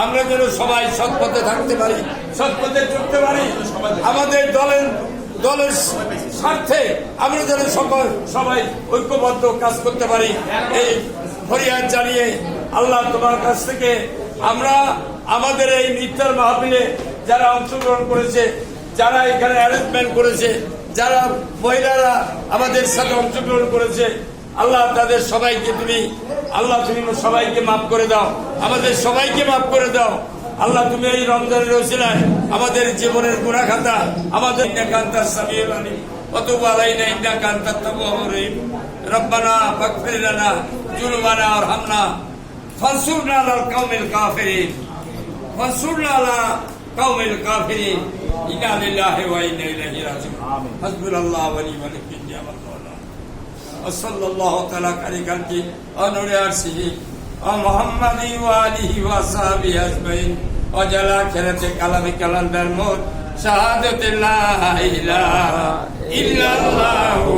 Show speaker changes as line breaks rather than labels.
আমরা যেন সবাই সৎ পথে থাকতে পারি, সৎ পথে চলতে পারি, আমাদের দলের স্বার্থে আমরা যেন সবাই ঐক্যবদ্ধ কাজ করতে পারি, এই ফরিয়াদ জানিয়ে আল্লাহ তোমার কাছ থেকে আমরা আমাদের এই ইফতার মাহফিলে যারা অংশগ্রহণ করেছে, যারা এখানে অ্যারেঞ্জমেন্ট করেছে, যারা মহিলারা আমাদের সাথে অংশগ্রহণ করেছে, আল্লাহ তাদের সবাইকে তুমি সবাইকে মাফ করে দাও, আমাদের সবাইকে মাফ করে দাও। আল্লাহ তুমি এই রমজানের ওসিলায় আমাদের জীবনের গুনাহ খাতা আমাদের ইন্নাকা সামিউল আলিম ওয়া তুব আলাইনা ইন্নাকা আনতাত তাওয়াবুর রহিম। রব্বানা ফাগফির লানা যুনুবানা ওয়ারহামনা ফানসুরনা আলাল কওমিল কাফিরিন ফানসুরনা আলা কওমিল কাফিরিন। ইন্না লিল্লাহি ওয়া ইন্না ইলাইহি রাজিউন। হাসবুনাল্লাহু ওয়া নি'মাল ওয়াকিল। সাল্লাল্লাহু তাআলা আলাইহি অনুরে আরশিহি ওয়া মুহাম্মাদি ওয়া আলিহি ওয়া সাহবিহি আজমাইন ওয়া জালা আখিরাতে কালামি কালাম দার মউত শাহাদাতুল্লাহ ইলাহা ইল্লাল্লাহু